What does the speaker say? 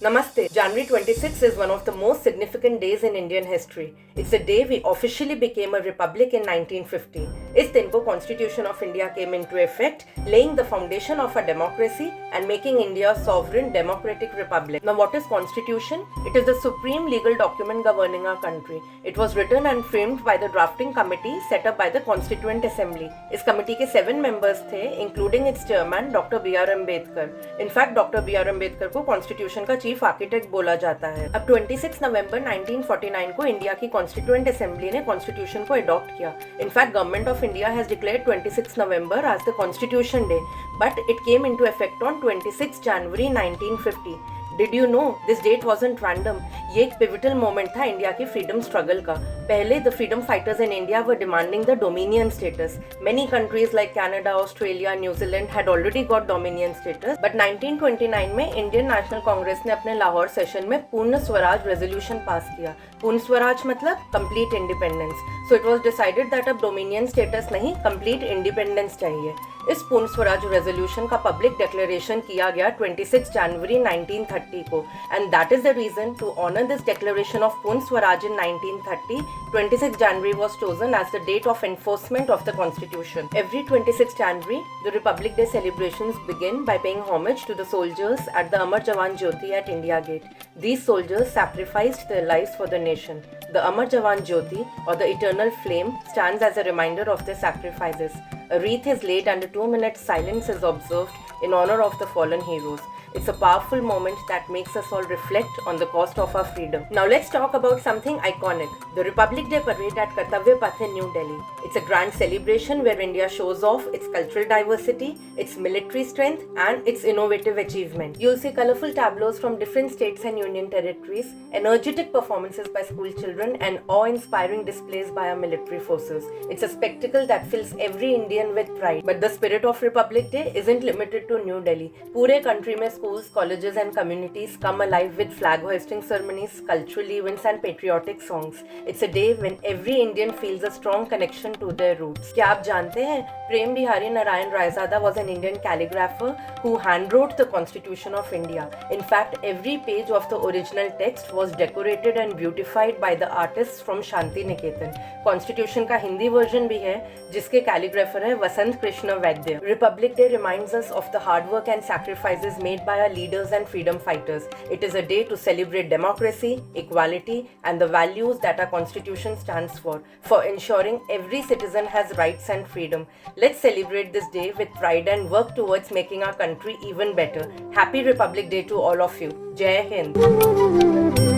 Namaste. January 26 is one of the most significant days in Indian history. It's the day we officially became a republic in 1950. इस दिन को Constitution of India came into effect, laying the foundation of a democracy and making India a sovereign democratic republic. Now what is Constitution? It is the supreme legal document governing our country. It was written and framed by the drafting committee set up by the Constituent Assembly. इस committee के 7 members थे, including its chairman Dr. B.R. Ambedkar. In fact, Dr. B.R. Ambedkar को Constitution का chief architect बोला जाता है। अब 26 नवंबर 1949 को इंडिया की कॉन्स्टिट्यूएंट असेंबली ने कॉन्स्टिट्यूशन को अडॉप्ट किया। In fact government of India has declared 26 November as the constitution day, but it came into effect on 26 January 1950। Did you know this date wasn't random? ये एक pivotal moment था India की freedom struggle का। पहले the freedom fighters in India were demanding the dominion status. Many countries like Canada, Australia, New Zealand had already got dominion status. But 1929 में Indian National Congress ने अपने Lahore session में पूर्ण Swaraj resolution pass किया। पूर्ण स्वराज मतलब complete independence. So it was decided that अब dominion status नहीं, complete independence चाहिए। इस पूर्ण स्वराज रेजोल्यूशन का पब्लिक डिक्लेरेशन किया गया 26 जनवरी 1930 को, and that is the reason to honour this declaration of Purna Swaraj in 1930. 26 January was chosen as the date of enforcement of the constitution. Every 26 January, the Republic Day celebrations begin by paying homage to the soldiers at the Amar Jawan Jyoti at India Gate. These soldiers sacrificed their lives for the nation. The Amar Jawan Jyoti, or the eternal flame, stands as a reminder of their sacrifices. A wreath is laid and a 2-minute silence is observed in honor of the fallen heroes. It's a powerful moment that makes us all reflect on the cost of our freedom. Now let's talk about something iconic, the Republic Day Parade at Kartavya Path in New Delhi. It's a grand celebration where India shows off its cultural diversity, its military strength and its innovative achievement. You'll see colorful tableaus from different states and union territories, energetic performances by school children and awe-inspiring displays by our military forces. It's a spectacle that fills every Indian with pride. But the spirit of Republic Day isn't limited to New Delhi. पूरे country में schools, colleges and communities come alive with flag hoisting ceremonies, cultural events and patriotic songs. It's a day when every Indian feels a strong connection to their roots. क्या आप जानते हैं प्रेम Bihari Narayan Raizada was an Indian calligrapher who handwrote the Constitution of India. In fact, every page of the original text was decorated and beautified by the artists from Shanti Niketan. Constitution का Hindi version भी है जिसके calligrapher है वसंत कृष्ण वैद्य. Republic Day reminds us of the hard work and sacrifices made by our leaders and freedom fighters. It is a day to celebrate democracy, equality and the values that our constitution stands for ensuring every citizen has rights and freedom. Let's celebrate this day with pride and work towards making our country even better. Happy Republic Day to all of you. Jai Hind.